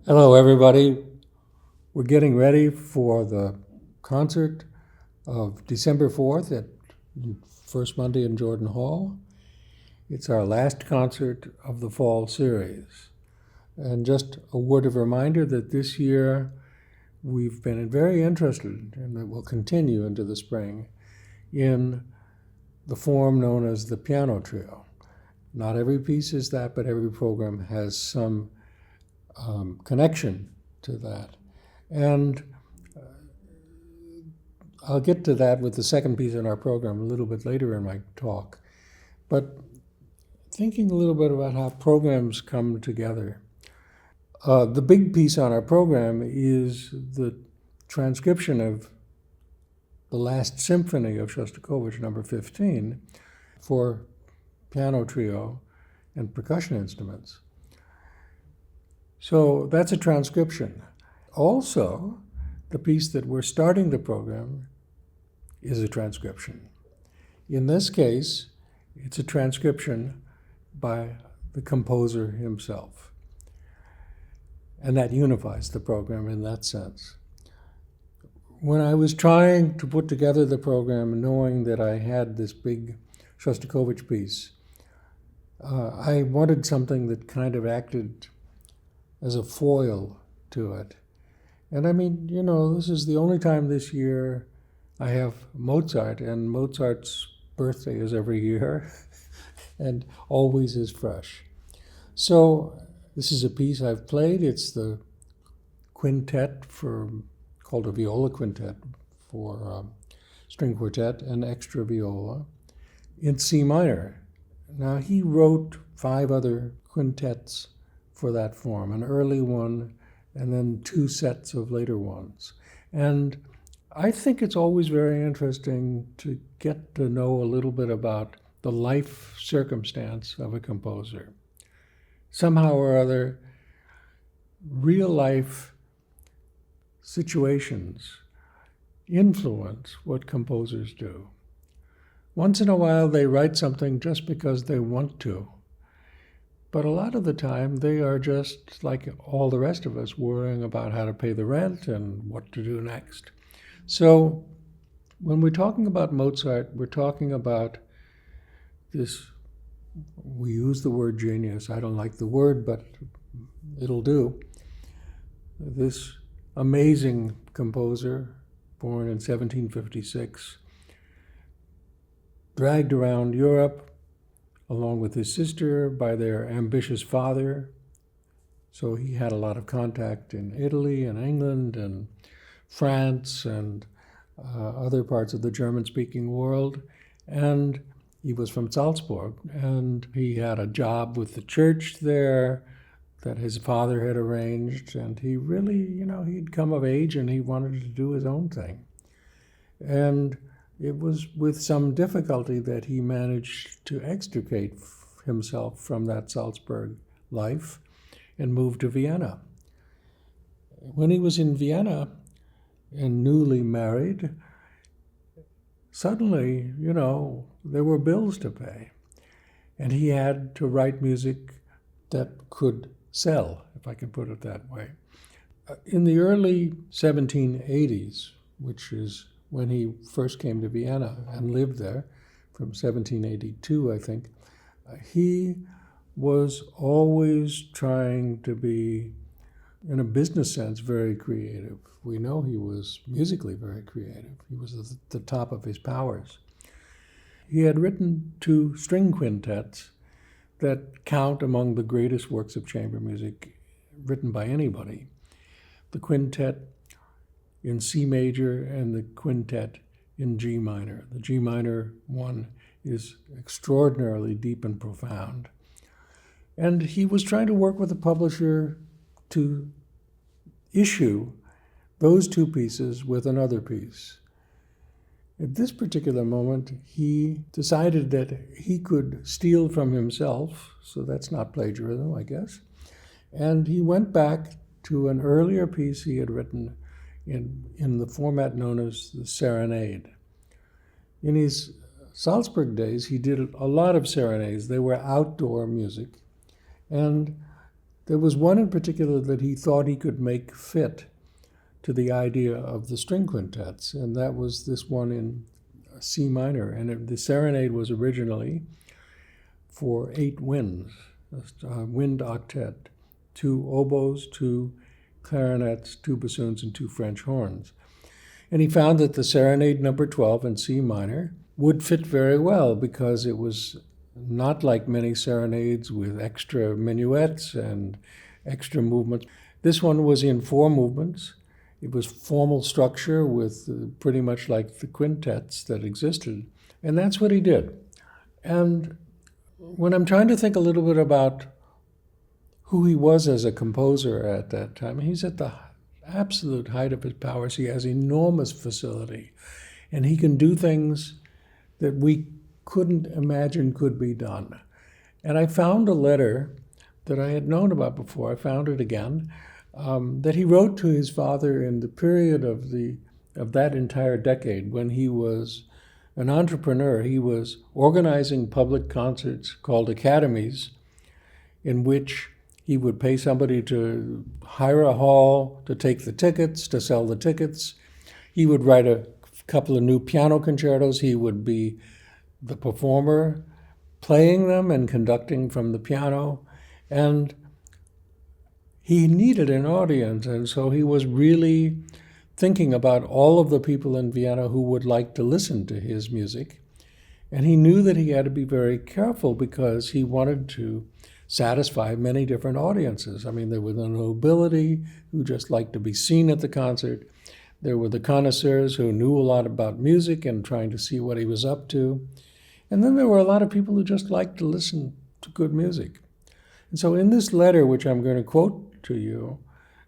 Hello, everybody. We're getting ready for the concert of December 4th at First Monday in Jordan Hall. It's our last concert of the fall series. And just a word of reminder that this year we've been very interested, and it will continue into the spring, in the form known as the piano trio. Not every piece is that, but every program has some connection to that. And I'll get to that with the second piece in our program a little bit later in my talk. But thinking a little bit about how programs come together. The big piece on our program is the transcription of the last symphony of Shostakovich, number 15, for piano trio and percussion instruments. So that's a transcription. Also, the piece that we're starting the program is a transcription. In this case, it's a transcription by the composer himself. And that unifies the program in that sense. When I was trying to put together the program, knowing that I had this big Shostakovich piece, I wanted something that kind of acted as a foil to it. And I mean, this is the only time this year I have Mozart, and Mozart's birthday is every year and always is fresh. So this is a piece I've played. It's the quintet called a viola quintet for string quartet and extra viola in C minor. Now, he wrote 5 other quintets for that form, an early one and then 2 sets of later ones. And I think it's always very interesting to get to know a little bit about the life circumstance of a composer. Somehow or other, real life situations influence what composers do. Once in a while, they write something just because they want to. But a lot of the time, they are just like all the rest of us, worrying about how to pay the rent and what to do next. So when we're talking about Mozart, we're talking about this, we use the word genius. I don't like the word, but it'll do. This amazing composer, born in 1756, dragged around Europe along with his sister by their ambitious father. So he had a lot of contact in Italy and England and France and other parts of the German-speaking world. And he was from Salzburg, and he had a job with the church there that his father had arranged. And he really, he'd come of age and he wanted to do his own thing. And it was with some difficulty that he managed to extricate himself from that Salzburg life and move to Vienna. When he was in Vienna and newly married, suddenly, there were bills to pay. And he had to write music that could sell, if I can put it that way. In the early 1780s, which is when he first came to Vienna and lived there from 1782, I think, he was always trying to be, in a business sense, very creative. We know he was musically very creative. He was at the top of his powers. He had written 2 string quintets that count among the greatest works of chamber music written by anybody. The quintet in C major and the quintet in G minor. The G minor one is extraordinarily deep and profound. And he was trying to work with a publisher to issue those 2 pieces with another piece. At this particular moment, he decided that he could steal from himself, so that's not plagiarism, I guess. And he went back to an earlier piece he had written in the format known as the serenade. In his Salzburg days, he did a lot of serenades. They were outdoor music. And There was one in particular that he thought he could make fit to the idea of the string quintets, and that was this one in C minor. And the serenade was originally for 8 winds, a wind octet, 2 oboes, 2 clarinets, 2 bassoons, and 2 French horns. And he found that the serenade number 12 in C minor would fit very well because it was not like many serenades with extra minuets and extra movements. This one was in 4 movements. It was formal structure with pretty much like the quintets that existed. And that's what he did. And when I'm trying to think a little bit about who he was as a composer at that time, he's at the absolute height of his powers. He has enormous facility, and he can do things that we couldn't imagine could be done. And I found a letter that I had known about before. I found it again, that he wrote to his father in the period of that entire decade when he was an entrepreneur. He was organizing public concerts called academies, in which he would pay somebody to hire a hall, to take the tickets, to sell the tickets. He would write a couple of new piano concertos. He would be the performer, playing them and conducting from the piano. And he needed an audience, and so he was really thinking about all of the people in Vienna who would like to listen to his music. And he knew that he had to be very careful because he wanted to satisfy many different audiences. I mean, there were the nobility who just liked to be seen at the concert. There were the connoisseurs who knew a lot about music and trying to see what he was up to. And then there were a lot of people who just liked to listen to good music. And so in this letter, which I'm going to quote to you,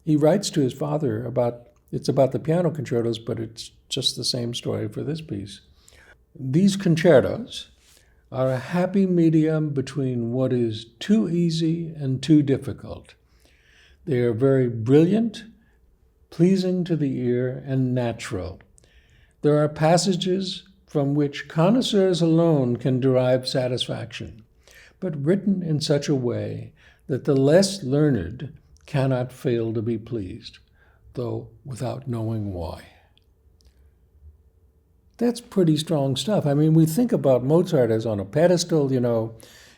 he writes to his father it's about the piano concertos, but it's just the same story for this piece. These concertos are a happy medium between what is too easy and too difficult. They are very brilliant, pleasing to the ear, and natural. There are passages from which connoisseurs alone can derive satisfaction, but written in such a way that the less learned cannot fail to be pleased, though without knowing why. That's pretty strong stuff. I mean, we think about Mozart as on a pedestal,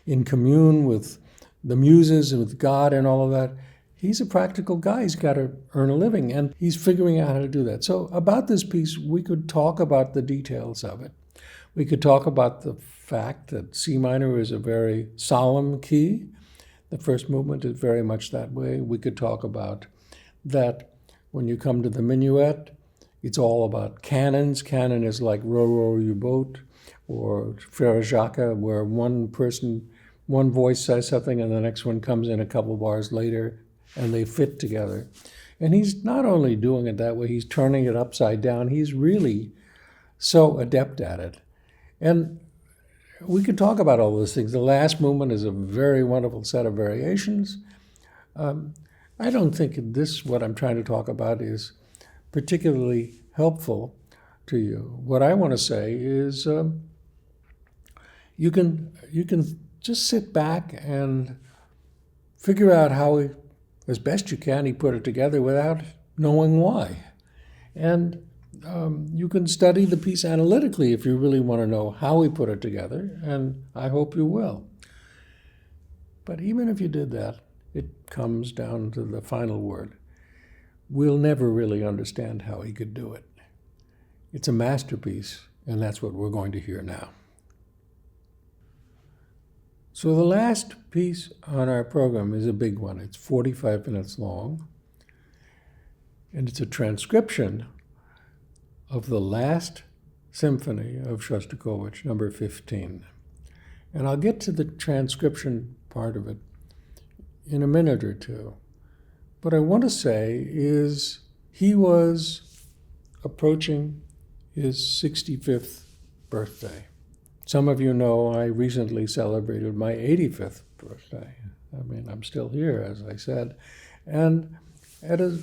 in commune with the muses and with God and all of that. He's a practical guy. He's got to earn a living, and he's figuring out how to do that. So about this piece, we could talk about the details of it. We could talk about the fact that C minor is a very solemn key. The first movement is very much that way. We could talk about that when you come to the minuet, it's all about canons. Canon is like Row, Row Your Boat or Frère Jacques, where one voice says something and the next one comes in a couple bars later and they fit together. And he's not only doing it that way, he's turning it upside down. He's really so adept at it. And we could talk about all those things. The last movement is a very wonderful set of variations. I don't think what I'm trying to talk about is particularly helpful to you. What I want to say is you can just sit back and figure out how, as best you can, he put it together without knowing why. And you can study the piece analytically if you really want to know how he put it together, and I hope you will. But even if you did that, it comes down to the final word. We'll never really understand how he could do it. It's a masterpiece, and that's what we're going to hear now. So the last piece on our program is a big one. It's 45 minutes long, and it's a transcription of the last symphony of Shostakovich, number 15. And I'll get to the transcription part of it in a minute or two. What I want to say is he was approaching his 65th birthday. Some of you know I recently celebrated my 85th birthday. I mean, I'm still here, as I said. And at a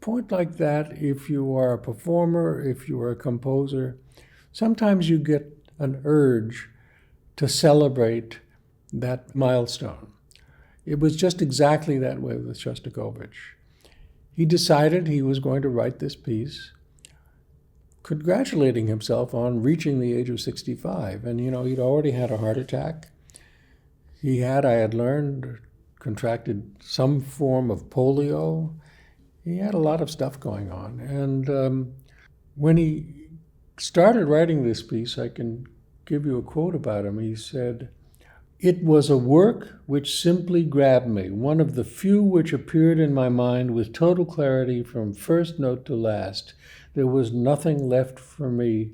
point like that, if you are a performer, if you are a composer, sometimes you get an urge to celebrate that milestone. It was just exactly that way with Shostakovich. He decided he was going to write this piece, congratulating himself on reaching the age of 65. And, he'd already had a heart attack. I had learned, contracted some form of polio. He had a lot of stuff going on. And when he started writing this piece, I can give you a quote about him. He said, "It was a work which simply grabbed me, one of the few which appeared in my mind with total clarity from first note to last. There was nothing left for me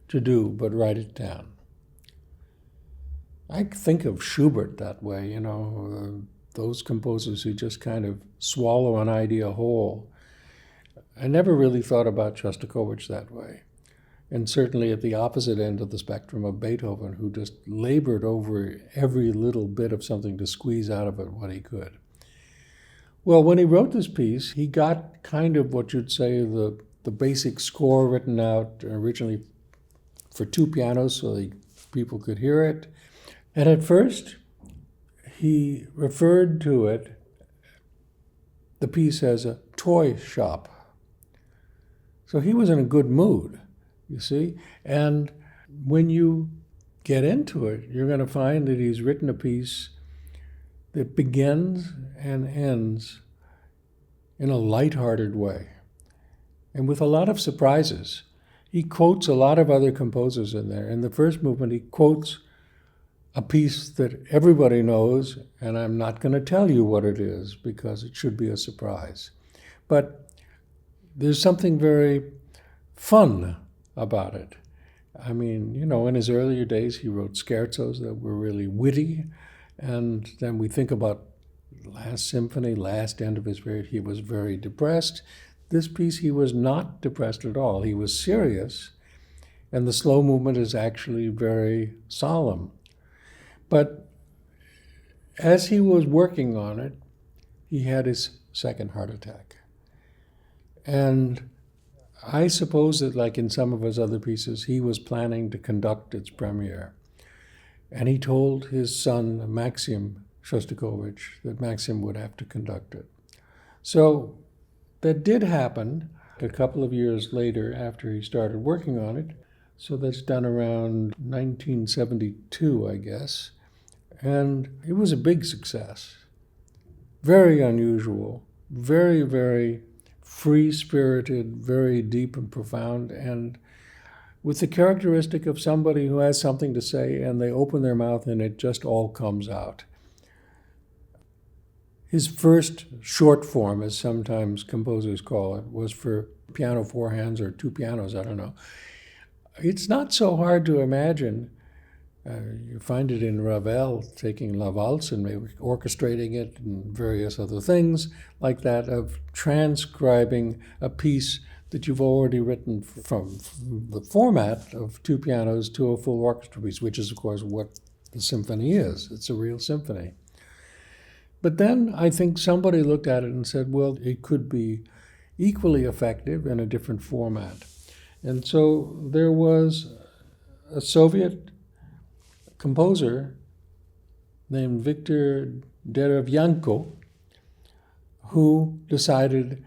to do but write it down." I think of Schubert that way, those composers who just kind of swallow an idea whole. I never really thought about Shostakovich that way. And certainly at the opposite end of the spectrum of Beethoven, who just labored over every little bit of something to squeeze out of it what he could. Well, when he wrote this piece, he got kind of what you'd say the basic score written out originally for two pianos so that people could hear it. And at first, he referred to it, the piece, as a toy shop. So he was in a good mood, you see. And when you get into it, you're going to find that he's written a piece that begins and ends in a lighthearted way and with a lot of surprises. He quotes a lot of other composers in there. In the first movement, he quotes a piece that everybody knows, and I'm not going to tell you what it is because it should be a surprise. But there's something very fun about it. I mean, in his earlier days, he wrote scherzos that were really witty, and then we think about Last Symphony, last end of his period, he was very depressed. This piece, he was not depressed at all. He was serious, and the slow movement is actually very solemn. But as he was working on it, he had his second heart attack. And I suppose that, like in some of his other pieces, he was planning to conduct its premiere. And he told his son, Maxim Shostakovich, that Maxim would have to conduct it. So that did happen a couple of years later after he started working on it. So that's done around 1972, I guess. And it was a big success. Very unusual, very, very free-spirited, very deep and profound, and with the characteristic of somebody who has something to say and they open their mouth and it just all comes out. His first short form, as sometimes composers call it, was for piano four hands or two pianos, I don't know. It's not so hard to imagine. You find it in Ravel, taking La Valse and maybe orchestrating it and various other things like that, of transcribing a piece that you've already written from the format of two pianos to a full orchestra piece, which is, of course, what the symphony is. It's a real symphony. But then I think somebody looked at it and said, well, it could be equally effective in a different format. And so there was a Soviet composer named Viktor Derevianko who decided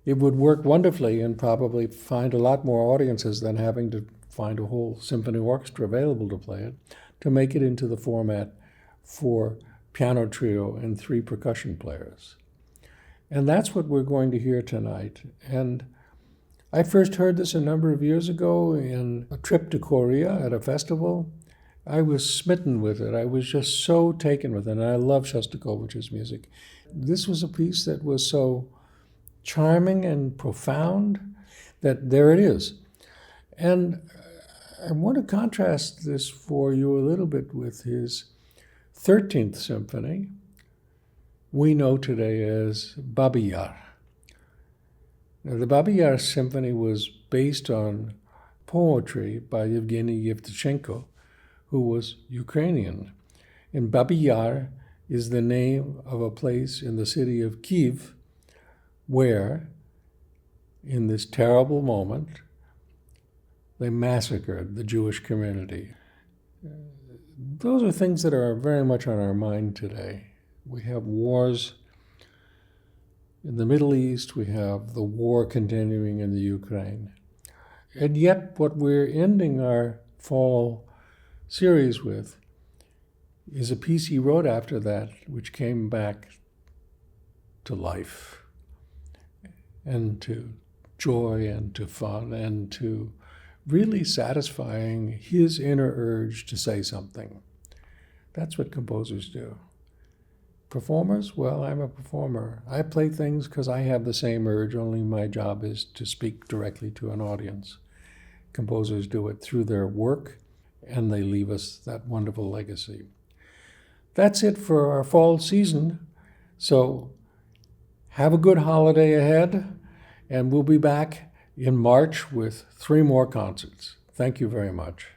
it would work wonderfully and probably find a lot more audiences than having to find a whole symphony orchestra available to play it, to make it into the format for piano trio and three percussion players. And that's what we're going to hear tonight. And I first heard this a number of years ago in a trip to Korea at a festival. I was smitten with it. I was just so taken with it. And I love Shostakovich's music. This was a piece that was so charming and profound that there it is. And I want to contrast this for you a little bit with his 13th symphony, we know today as Babi Yar. Now, the Babi Yar symphony was based on poetry by Yevgeny Yevtushenko, who was Ukrainian. And Babi Yar is the name of a place in the city of Kyiv where, in this terrible moment, they massacred the Jewish community. Those are things that are very much on our mind today. We have wars in the Middle East. We have the war continuing in the Ukraine. And yet what we're ending our fall series with is a piece he wrote after that, which came back to life and to joy and to fun and to really satisfying his inner urge to say something. That's what composers do. Performers? Well, I'm a performer. I play things because I have the same urge, only my job is to speak directly to an audience. Composers do it through their work, and they leave us that wonderful legacy. That's it for our fall season. So have a good holiday ahead, and we'll be back in March with 3 more concerts. Thank you very much.